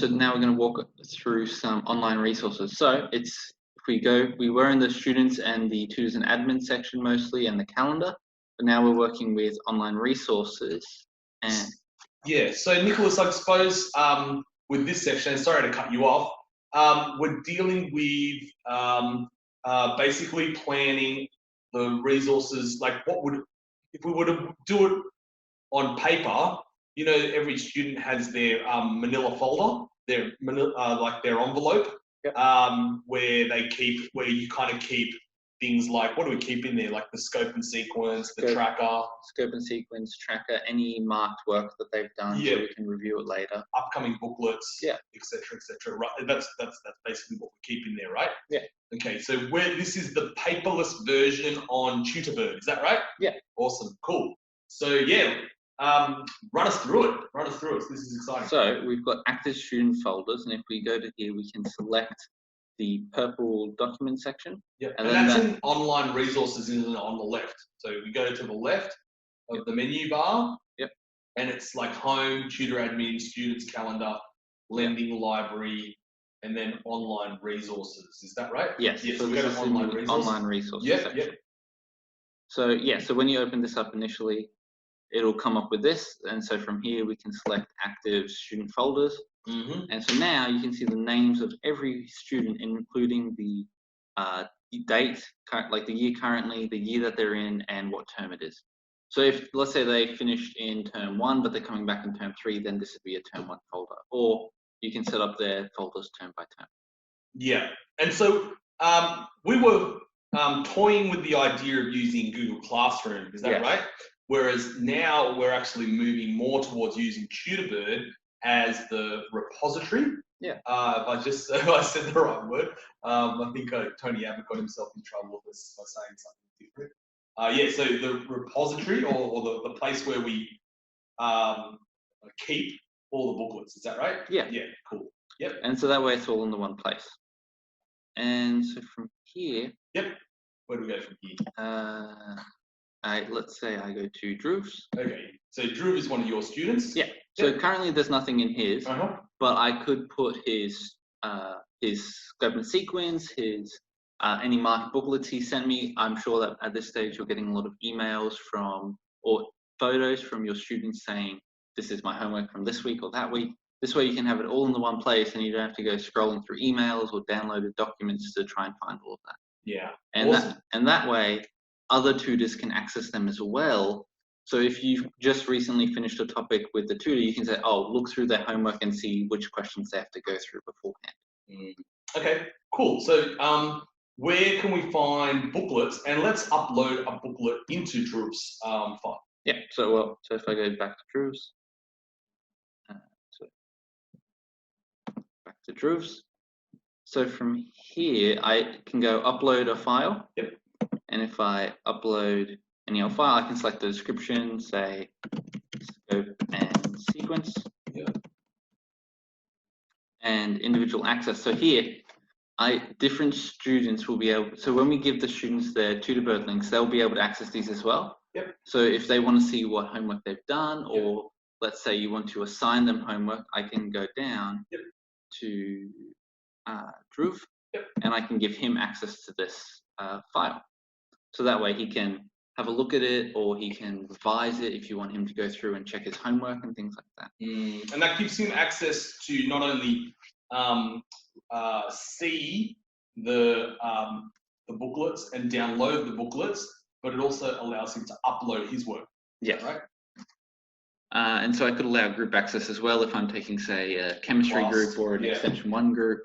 so now we're going to walk through some online resources. So if we were in the students and the tutors and admin section mostly, and the calendar, but now we're working with online resources. And yeah, so Nicholas, I suppose with this section, sorry to cut you off, we're dealing with basically planning the resources, like if we were to do it on paper, you know, every student has their manila folder, their envelope, yep. where you kind of keep things like, what do we keep in there? Like the scope and sequence, the tracker. Scope and sequence, tracker, any marked work that they've done, so we can review it later. Upcoming booklets, yeah, etc., etc. Right, that's basically what we keep in there, right? Yeah. Okay, so this is the paperless version on Tutorbird, is that right? Yeah. Awesome, cool. So yeah, run us through it. This is exciting. So we've got active student folders, and if we go to here, we can select the purple document section. Yeah, and that's in online resources on the left. So we go to the left of the menu bar. Yep. And it's like home, tutor admin, students calendar, lending library, and then online resources. Is that right? Yes. Yes. So we go to online resources. Yep. So yeah, so when you open this up initially, it'll come up with this, and so from here we can select active student folders. And so now you can see the names of every student, including the date, like the year currently, the year that they're in, and what term it is. So if, let's say they finished in term 1, but they're coming back in term 3, then this would be a term 1 folder. Or you can set up their folders term by term. Yeah, and so we were toying with the idea of using Google Classroom, is that right? Whereas now we're actually moving more towards using Tutorbird as the repository. Yeah. If I said the right word, I think Tony Abbott got himself in trouble by saying something different. Yeah, so the repository or the place where we keep all the booklets, is that right? Yeah. Yeah, cool. Yep. And so that way it's all in the one place. And so from here. Yep. Where do we go from here? Let's say I go to Drew's. Okay, so Drew is one of your students? Yeah. So currently there's nothing in his, but I could put his scope and sequence, his any marked booklets he sent me. I'm sure that at this stage you're getting a lot of emails or photos from your students saying, this is my homework from this week or that week. This way you can have it all in the one place, and you don't have to go scrolling through emails or downloaded documents to try and find all of that. Yeah. And awesome. that way, other tutors can access them as well. So if you've just recently finished a topic with the tutor, you can say, oh, look through their homework and see which questions they have to go through beforehand. Okay, cool. So where can we find booklets? And let's upload a booklet into Drew's file. Yeah, so if I go back to Drew's, back to Drew's. So from here, I can go upload a file. Yep. And if I upload any old file, I can select the description, say scope and sequence. Yep. And individual access. So here, different students will be able, so when we give the students their Tutorbird links, they'll be able to access these as well. Yep. So if they want to see what homework they've done, or let's say you want to assign them homework, I can go down to Drew, and I can give him access to this file. So that way he can have a look at it, or he can revise it if you want him to go through and check his homework and things like that. And that gives him access to not only see the booklets and download the booklets, but it also allows him to upload his work. Yeah. Right. And so I could allow group access as well if I'm taking, say, a chemistry group or an extension 1 group.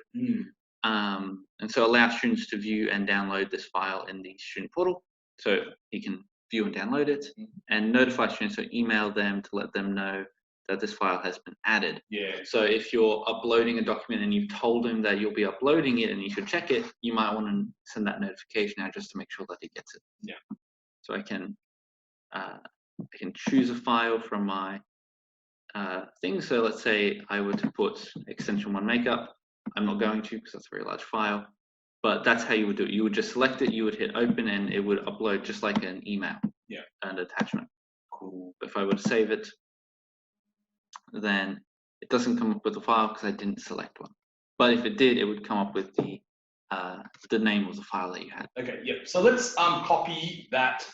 And so allow students to view and download this file in the student portal. So he can view and download it, and notify students, so email them to let them know that this file has been added. Yeah. So if you're uploading a document and you've told him that you'll be uploading it and he should check it, you might want to send that notification out just to make sure that he gets it. Yeah. So I can choose a file from my thing. So let's say I were to put extension 1 makeup. I'm not going to, because that's a very large file, but that's how you would do it. You would just select it, you would hit open, and it would upload just like an email and attachment. Cool. If I were to save it, then it doesn't come up with a file because I didn't select one. But if it did, it would come up with the name of the file that you had. Okay, yep. So let's copy that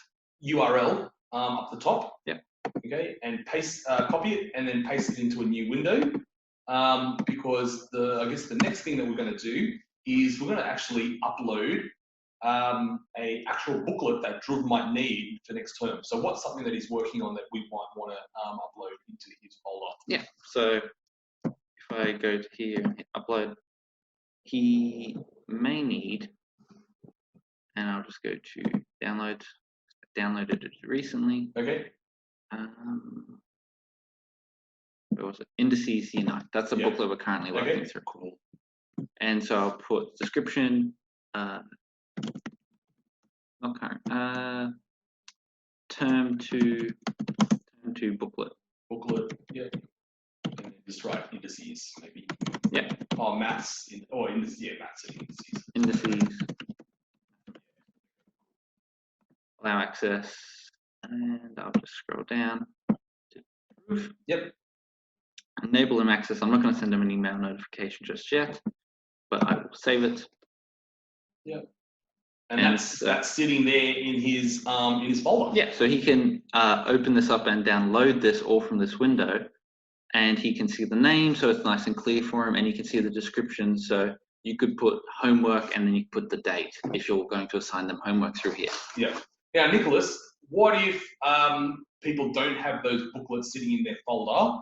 URL up the top. Yep. Okay, and paste, copy it, and then paste it into a new window. Because I guess the next thing that we're going to do is we're going to actually upload a actual booklet that Dhruv might need for next term. So what's something that he's working on that we might want to upload into his folder? Yeah. So if I go to here and hit upload, he may need, and I'll just go to download. Downloaded it recently. Okay. Where was it? Indices Unite. That's the booklet we're currently working through. Cool. And so I'll put description, not current, term to booklet. Booklet, yeah. And then just write indices, maybe. Yeah. Oh, maths, indices, yeah, maths and indices. Indices. Allow access, and I'll just scroll down to proof. Yep. Enable him access. I'm not going to send him an email notification just yet, but I will save it. Yep. And that's sitting there in his folder. Yeah. So he can open this up and download this all from this window, and he can see the name, so it's nice and clear for him, and you can see the description. So you could put homework, and then you put the date if you're going to assign them homework through here. Yeah. Now, Nicholas, what if people don't have those booklets sitting in their folder,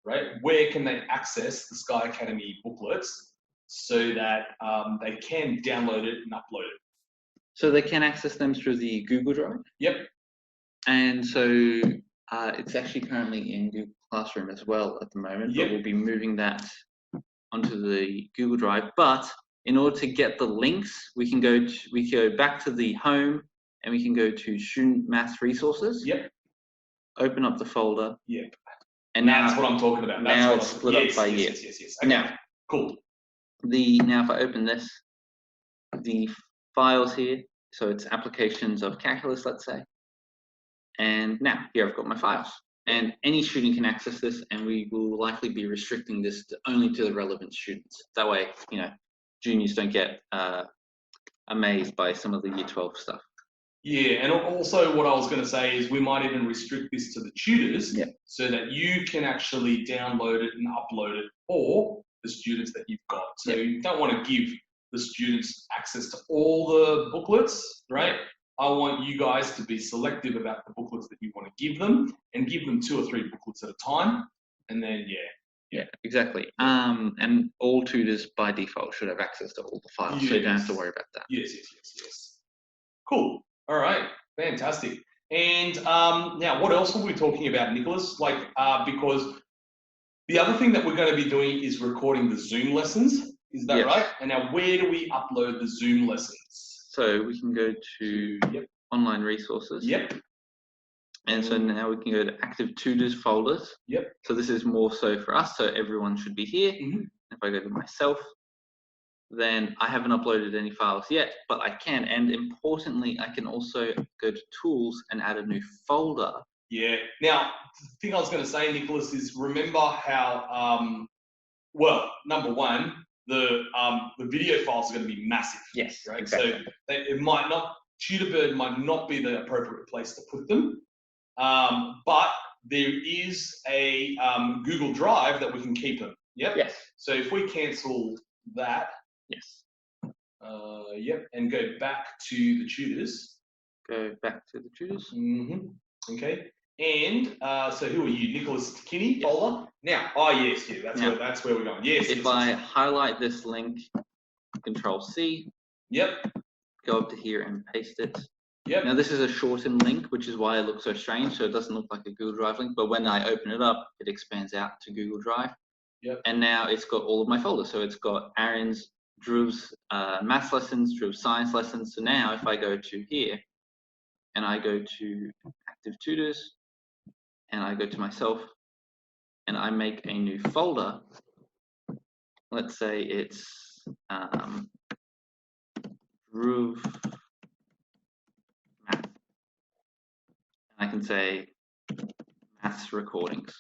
right? Where can they access the Sky Academy booklets so that they can download it and upload it? So they can access them through the Google Drive. Yep. And so it's actually currently in Google Classroom as well at the moment, but we'll be moving that onto the Google Drive. But in order to get the links, we go back to the home, and we can go to Student Maths Resources. Yep. Open up the folder. Yep. And that's what I'm talking about. Now it's split up by year. Yes. Okay. Now, cool. Now if I open this, the files here, so it's applications of calculus, let's say. And now here I've got my files. And any student can access this, and we will likely be restricting this only to the relevant students. That way, juniors don't get amazed by some of the year 12 stuff. Yeah, and also what I was going to say is we might even restrict this to the tutors so that you can actually download it and upload it for the students that you've got. So you don't want to give the students access to all the booklets, right? I want you guys to be selective about the booklets that you want to give them, and give them 2 or 3 booklets at a time. And then, yeah, exactly. And all tutors by default should have access to all the files, so you don't have to worry about that. Yes. Cool. All right, fantastic. And now, what else were we talking about, Nicholas? Because the other thing that we're going to be doing is recording the Zoom lessons. Is that right? And now, where do we upload the Zoom lessons? So we can go to online resources. Yep. And so now we can go to active tutors folders. Yep. So this is more so for us, so everyone should be here. Mm-hmm. If I go to myself, then I haven't uploaded any files yet, but I can. And importantly, I can also go to tools and add a new folder. Yeah. Now, the thing I was going to say, Nicholas, is remember how, well, number one, the video files are going to be massive. Yes. Right. Exactly. So Tutorbird might not be the appropriate place to put them, but there is a Google Drive that we can keep them. Yep. Yes. So if we cancel that. Yes. And go back to the tutors. Go back to the tutors. Mm-hmm. Okay. And so who are you, Nicholas Kinney, folder? Now, that's where we're going. Yes. If I highlight this link, Control C. Yep. Go up to here and paste it. Yep. Now this is a shortened link, which is why it looks so strange. So it doesn't look like a Google Drive link, but when I open it up, it expands out to Google Drive. Yep. And now it's got all of my folders. So it's got Aaron's, Dhruv's maths lessons, Dhruv's science lessons. So now if I go to here and I go to active tutors and I go to myself and I make a new folder, let's say it's Dhruv math. And I can say maths recordings.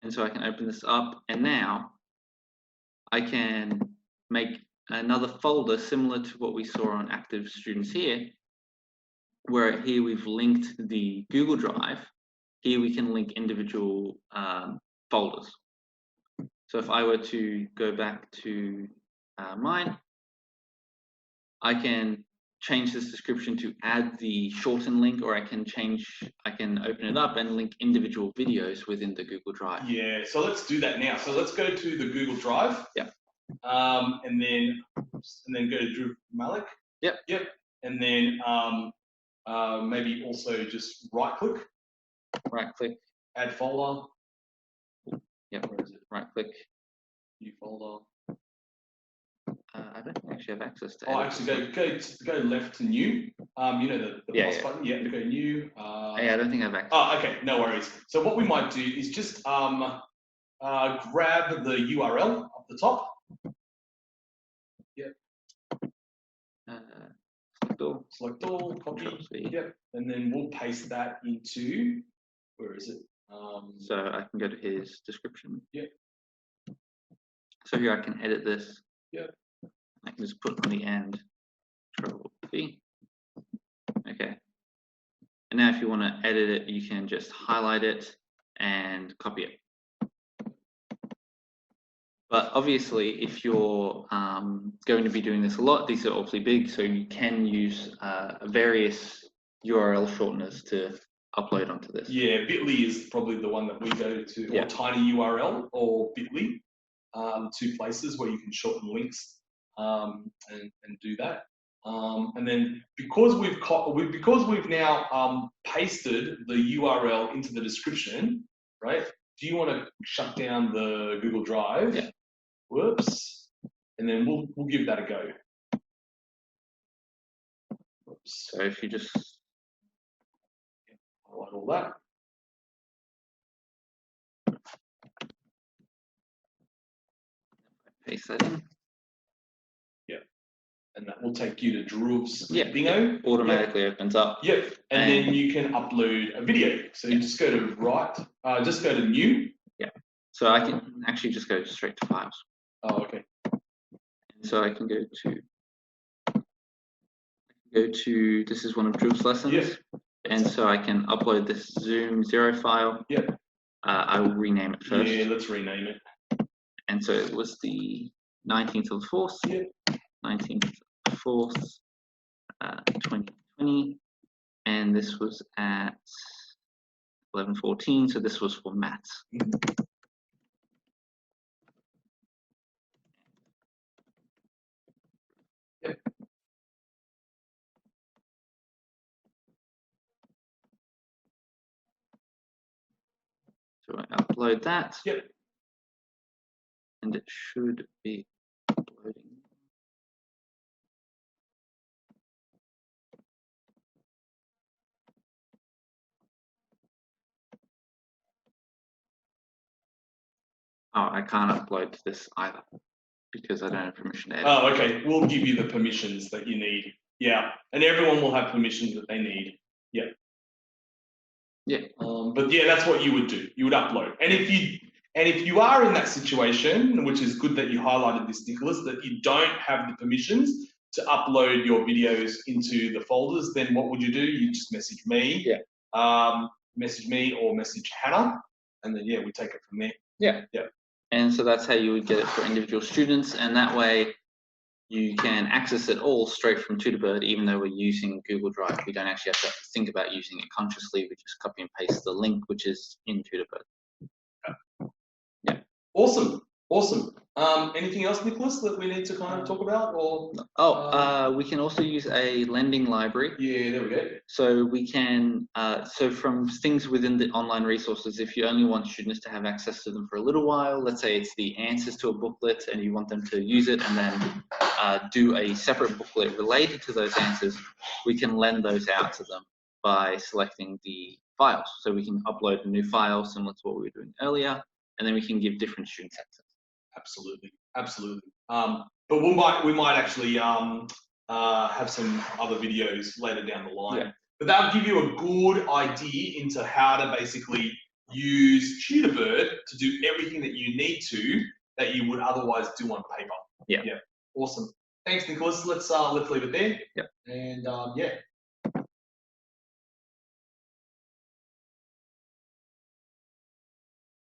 And so I can open this up, and now I can make another folder similar to what we saw on active students here, where here we've linked the Google Drive. Here we can link individual folders. So if I were to go back to mine, I can change this description to add the shortened link, or I can open it up and link individual videos within the Google Drive. Yeah, so let's do that now. So let's go to the Google Drive. Yeah. And then go to Drew Malik. Yep. Yep. And then maybe also just right click. Right click. Add folder. Yep. Where is it? Right click. New folder. I don't actually have access to. Oh, actually, go left to new. You know the plus button. Yeah, go new. Yeah, I don't think I have access. Oh, okay, no worries. So what we might do is just grab the URL up the top. Yep. Select all. Copy. Yep. And then we'll paste that into. Where is it? So I can go to his description. Yep. So here I can edit this. Yep. I can just put on the end, Control-V. Okay. And now if you want to edit it, you can just highlight it and copy it. But obviously, if you're going to be doing this a lot, these are awfully big, so you can use various URL shorteners to upload onto this. Yeah, Bitly is probably the one that we go to, or Tiny URL or Bitly, two places where you can shorten links. And do that, and then because we've now pasted the URL into the description, right? Do you want to shut down the Google Drive? Yeah. Whoops, and then we'll give that a go. Whoops. So if you just highlight all that. paste that in. And that will take you to Drew's bingo. bingo. Automatically opens up. Yep. And then you can upload a video. So you just go to just go to new. Yeah. So I can actually just go straight to files. Oh, okay. So I can go to this is one of Drew's lessons. Yep. And so I can upload this Zoom 0 file. Yep. I will rename it first. Yeah, let's rename it. And so it was the 19th of the 4th. Yep. 19th of the 4th, 2020. And this was at 11:14. So this was for maths. Yep. So I upload that. Yep. And it should be uploading. Oh, I can't upload to this either because I don't have permission to edit. Oh, okay. We'll give you the permissions that you need. Yeah, and everyone will have permissions that they need. Yeah. Yeah. But yeah, that's what you would do. You would upload, and if you are in that situation, which is good that you highlighted this, Nicholas, that you don't have the permissions to upload your videos into the folders, then what would you do? You just message me. Yeah. Message me or message Hannah, and then yeah, we take it from there. Yeah. Yeah. And so that's how you would get it for individual students, and that way you can access it all straight from Tutorbird, even though we're using Google Drive. We don't actually have to think about using it consciously. We just copy and paste the link, which is in Tutorbird. Yeah. Awesome. Awesome. Anything else, Nicholas, that we need to kind of talk about? Or we can also use a lending library. Yeah, there we go. So we can, so from things within the online resources, if you only want students to have access to them for a little while, let's say it's the answers to a booklet and you want them to use it and then do a separate booklet related to those answers, we can lend those out to them by selecting the files. So we can upload a new file similar to what we were doing earlier, and then we can give different students access. Absolutely, absolutely. But we might actually have some other videos later down the line. Yeah. But that'll give you a good idea into how to basically use Tutorbird to do everything that you need to that you would otherwise do on paper. Yeah. Yeah. Awesome. Thanks, Nicholas. Let's leave it there. Yep. And yeah.